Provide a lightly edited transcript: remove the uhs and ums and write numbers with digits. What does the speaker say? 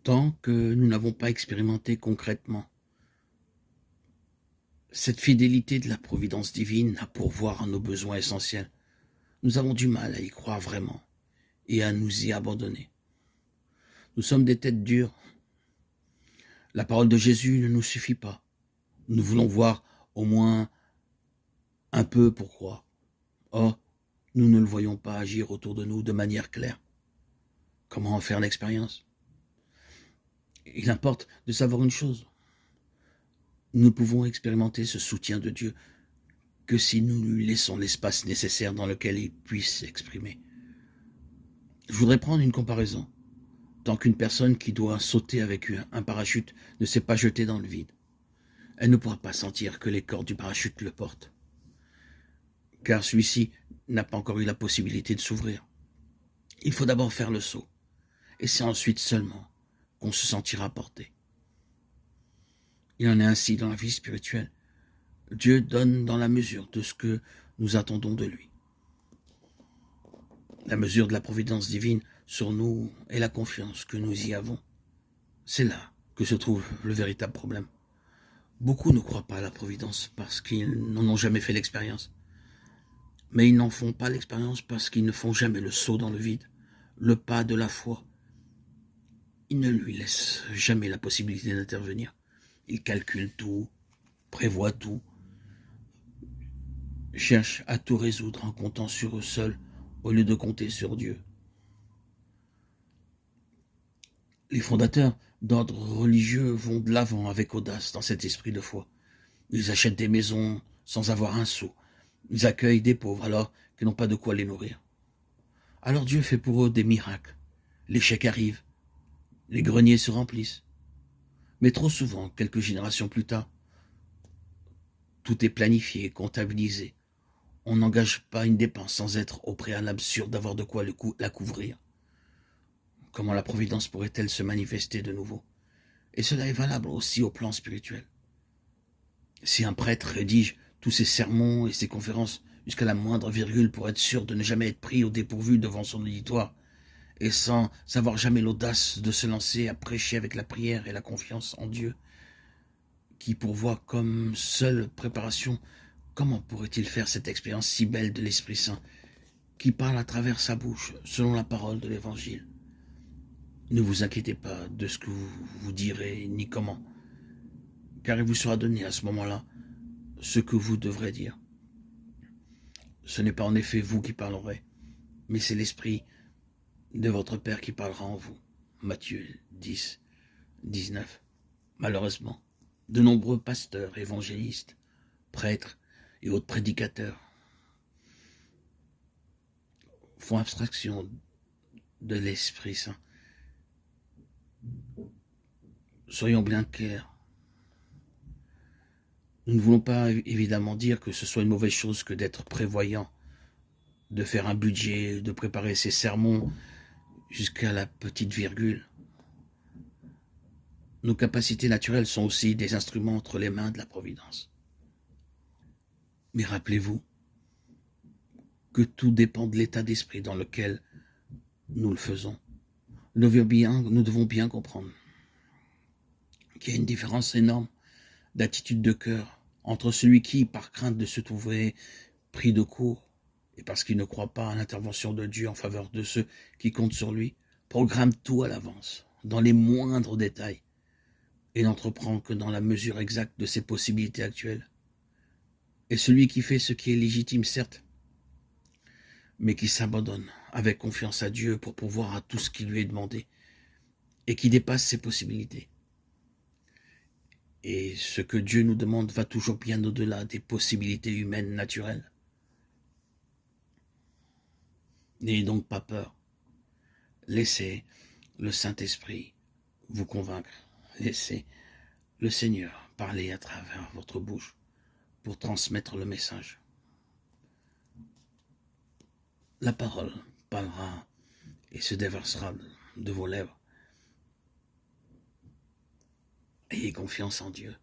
tant que nous n'avons pas expérimenté concrètement cette fidélité de la providence divine à pourvoir à nos besoins essentiels, nous avons du mal à y croire vraiment et à nous y abandonner. Nous sommes des têtes dures. La parole de Jésus ne nous suffit pas. Nous voulons voir au moins un peu pour croire. Or, nous ne le voyons pas agir autour de nous de manière claire. Comment en faire l'expérience? Il importe de savoir une chose. Nous ne pouvons expérimenter ce soutien de Dieu que si nous lui laissons l'espace nécessaire dans lequel il puisse s'exprimer. Je voudrais prendre une comparaison. Tant qu'une personne qui doit sauter avec un parachute ne s'est pas jetée dans le vide, elle ne pourra pas sentir que les cordes du parachute le portent, car celui-ci n'a pas encore eu la possibilité de s'ouvrir. Il faut d'abord faire le saut, et c'est ensuite seulement qu'on se sentira porté. Il en est ainsi dans la vie spirituelle. Dieu donne dans la mesure de ce que nous attendons de lui. La mesure de la providence divine sur nous et la confiance que nous y avons. C'est là que se trouve le véritable problème. Beaucoup ne croient pas à la providence parce qu'ils n'en ont jamais fait l'expérience. Mais ils n'en font pas l'expérience parce qu'ils ne font jamais le saut dans le vide, le pas de la foi. Ils ne lui laissent jamais la possibilité d'intervenir. Ils calculent tout, prévoient tout, cherchent à tout résoudre en comptant sur eux seuls au lieu de compter sur Dieu. Les fondateurs d'ordre religieux vont de l'avant avec audace dans cet esprit de foi. Ils achètent des maisons sans avoir un sou. Ils accueillent des pauvres alors qu'ils n'ont pas de quoi les nourrir. Alors Dieu fait pour eux des miracles. Les chèques arrivent, les greniers se remplissent. Mais trop souvent, quelques générations plus tard, tout est planifié, comptabilisé. On n'engage pas une dépense sans être au préalable sûr d'avoir de quoi la couvrir. Comment la providence pourrait-elle se manifester de nouveau? Et cela est valable aussi au plan spirituel. Si un prêtre rédige tous ses sermons et ses conférences jusqu'à la moindre virgule pour être sûr de ne jamais être pris au dépourvu devant son auditoire, et sans avoir jamais l'audace de se lancer à prêcher avec la prière et la confiance en Dieu, qui pourvoit comme seule préparation, comment pourrait-il faire cette expérience si belle de l'Esprit Saint, qui parle à travers sa bouche, selon la parole de l'Évangile? Ne vous inquiétez pas de ce que vous direz, ni comment, car il vous sera donné à ce moment-là ce que vous devrez dire. Ce n'est pas en effet vous qui parlerez, mais c'est l'Esprit de votre Père qui parlera en vous. Matthieu 10, 19. Malheureusement, de nombreux pasteurs, évangélistes, prêtres et autres prédicateurs font abstraction de l'Esprit Saint. Soyons bien clairs. Nous ne voulons pas évidemment dire que ce soit une mauvaise chose que d'être prévoyant, de faire un budget, de préparer ses sermons jusqu'à la petite virgule. Nos capacités naturelles sont aussi des instruments entre les mains de la Providence. Mais rappelez-vous que tout dépend de l'état d'esprit dans lequel nous le faisons. Nous devons bien comprendre qu'il y a une différence énorme d'attitude de cœur entre celui qui, par crainte de se trouver pris de court, et parce qu'il ne croit pas à l'intervention de Dieu en faveur de ceux qui comptent sur lui, programme tout à l'avance, dans les moindres détails, et n'entreprend que dans la mesure exacte de ses possibilités actuelles. Et celui qui fait ce qui est légitime, certes, mais qui s'abandonne avec confiance à Dieu pour pourvoir à tout ce qui lui est demandé, et qui dépasse ses possibilités. Et ce que Dieu nous demande va toujours bien au-delà des possibilités humaines naturelles. N'ayez donc pas peur. Laissez le Saint-Esprit vous convaincre. Laissez le Seigneur parler à travers votre bouche pour transmettre le message. La parole parlera et se déversera de vos lèvres. Ayez confiance en Dieu.